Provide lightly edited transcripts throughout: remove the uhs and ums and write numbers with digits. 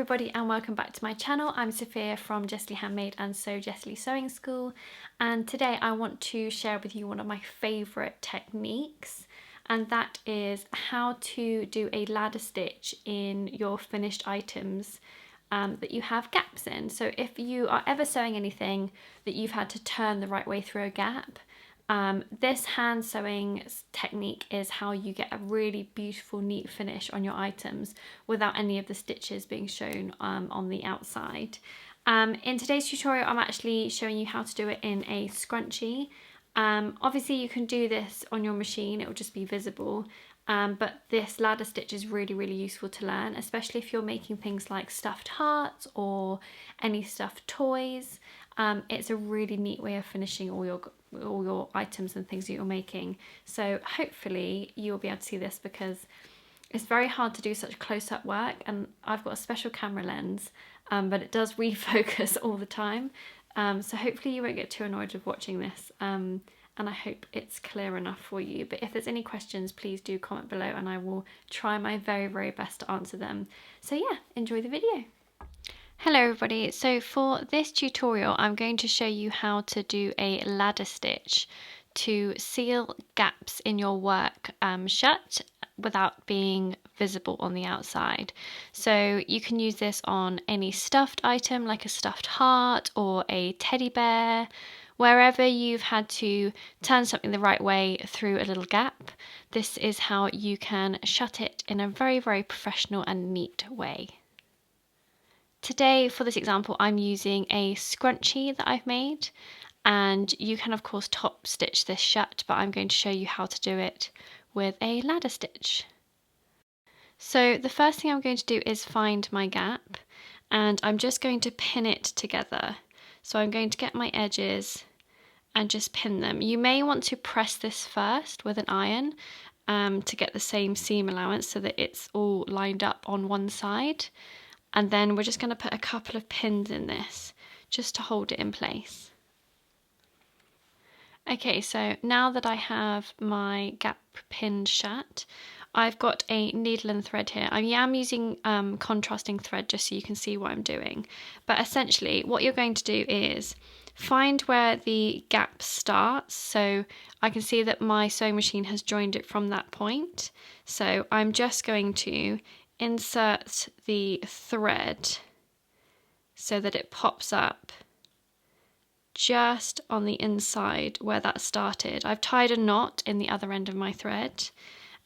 everybody and welcome back to my channel. I'm Sophia from Jessie Handmade and So Jessie Sewing School, and today I want to share with you one of my favourite techniques, and that is how to do a ladder stitch in your finished items that you have gaps in. So if you are ever sewing anything that you've had to turn the right way through a gap, this hand sewing technique is how you get a really beautiful, neat finish on your items without any of the stitches being shown on the outside. In today's tutorial, I'm actually showing you how to do it in a scrunchie. Obviously you can do this on your machine, it will just be visible. But this ladder stitch is really useful to learn, especially if you're making things like stuffed hearts or any stuffed toys. It's a really neat way of finishing all your items and things that you're making. So hopefully you'll be able to see this, because it's very hard to do such close-up work, and I've got a special camera lens, but it does refocus all the time. So hopefully you won't get too annoyed with watching this. And I hope it's clear enough for you. But if there's any questions, please do comment below and I will try my very best to answer them. So yeah, enjoy the video. Hello everybody, so for this tutorial I'm going to show you how to do a ladder stitch to seal gaps in your work shut without being visible on the outside. So you can use this on any stuffed item like a stuffed heart or a teddy bear. Wherever you've had to turn something the right way through a little gap, this is how you can shut it in a very professional and neat way. Today, for this example, I'm using a scrunchie that I've made, and you can of course top stitch this shut, but I'm going to show you how to do it with a ladder stitch. So the first thing I'm going to do is find my gap, and I'm just going to pin it together. So I'm going to get my edges and just pin them. You may want to press this first with an iron to get the same seam allowance so that it's all lined up on one side. And then we're just going to put a couple of pins in this just to hold it in place. Okay, so now that I have my gap pinned shut, I've got a needle and thread here. I am using contrasting thread just so you can see what I'm doing. But essentially what you're going to do is find where the gap starts. So I can see that my sewing machine has joined it from that point. So I'm just going to insert the thread so that it pops up just on the inside where that started. I've tied a knot in the other end of my thread,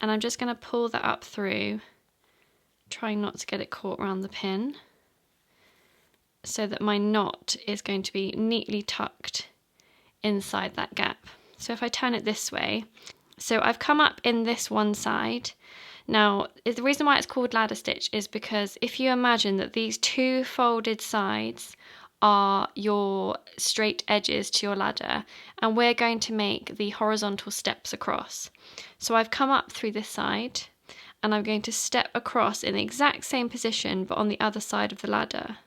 and I'm just going to pull that up through, trying not to get it caught around the pin, so that my knot is going to be neatly tucked inside that gap. So if I turn it this way, so I've come up in this one side. Now, the reason why it's called ladder stitch is because if you imagine that these two folded sides are your straight edges to your ladder, and we're going to make the horizontal steps across. So I've come up through this side and I'm going to step across in the exact same position but on the other side of the ladder.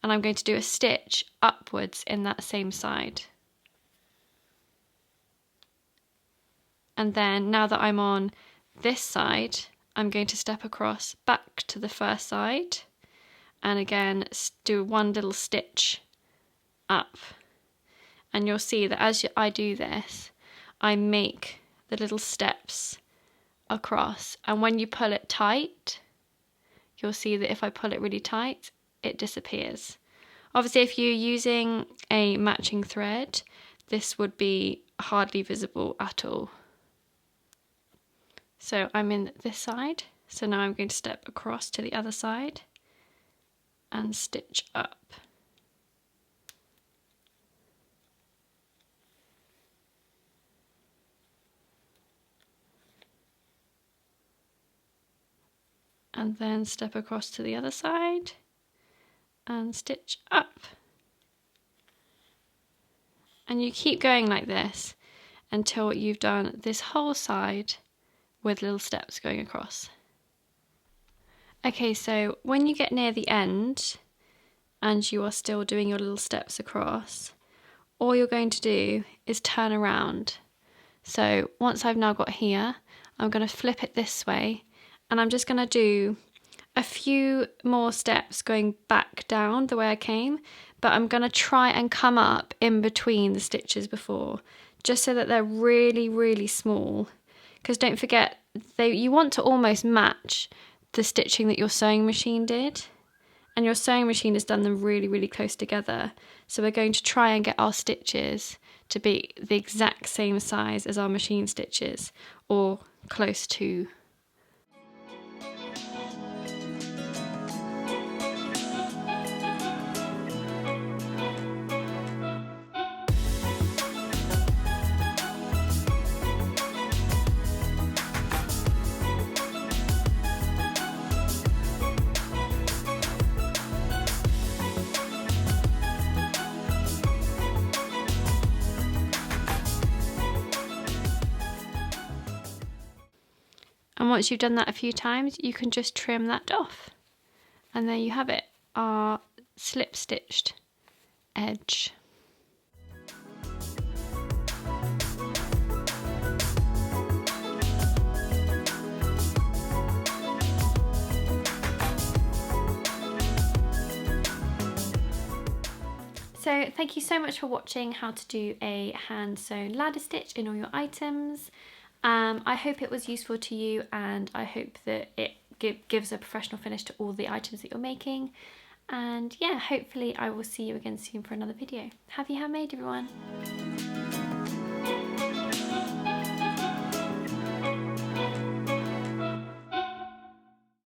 And I'm going to do a stitch upwards in that same side. And then now that I'm on this side, I'm going to step across back to the first side and again do one little stitch up. And you'll see that as I do this, I make the little steps across, and when you pull it tight, you'll see that if I pull it really tight, it disappears. Obviously if you're using a matching thread, this would be hardly visible at all. So I'm in this side, so now I'm going to step across to the other side and stitch up. And then step across to the other side and stitch up. And you keep going like this until you've done this whole side with little steps going across. Okay, so when you get near the end and you are still doing your little steps across, all you're going to do is turn around. So once I've now got here, I'm going to flip it this way, and I'm just going to do a few more steps going back down the way I came, but I'm going to try and come up in between the stitches before, just so that they're really, really small. Because don't forget, you want to almost match the stitching that your sewing machine did. And your sewing machine has done them really, really close together. So we're going to try and get our stitches to be the exact same size as our machine stitches, or close to. And once you've done that a few times, you can just trim that off. And there you have it, our slip stitched edge. So thank you so much for watching how to do a hand sewn ladder stitch in all your items. I hope it was useful to you, and I hope that it gives a professional finish to all the items that you're making. And yeah, hopefully I will see you again soon for another video. Happy handmade, everyone!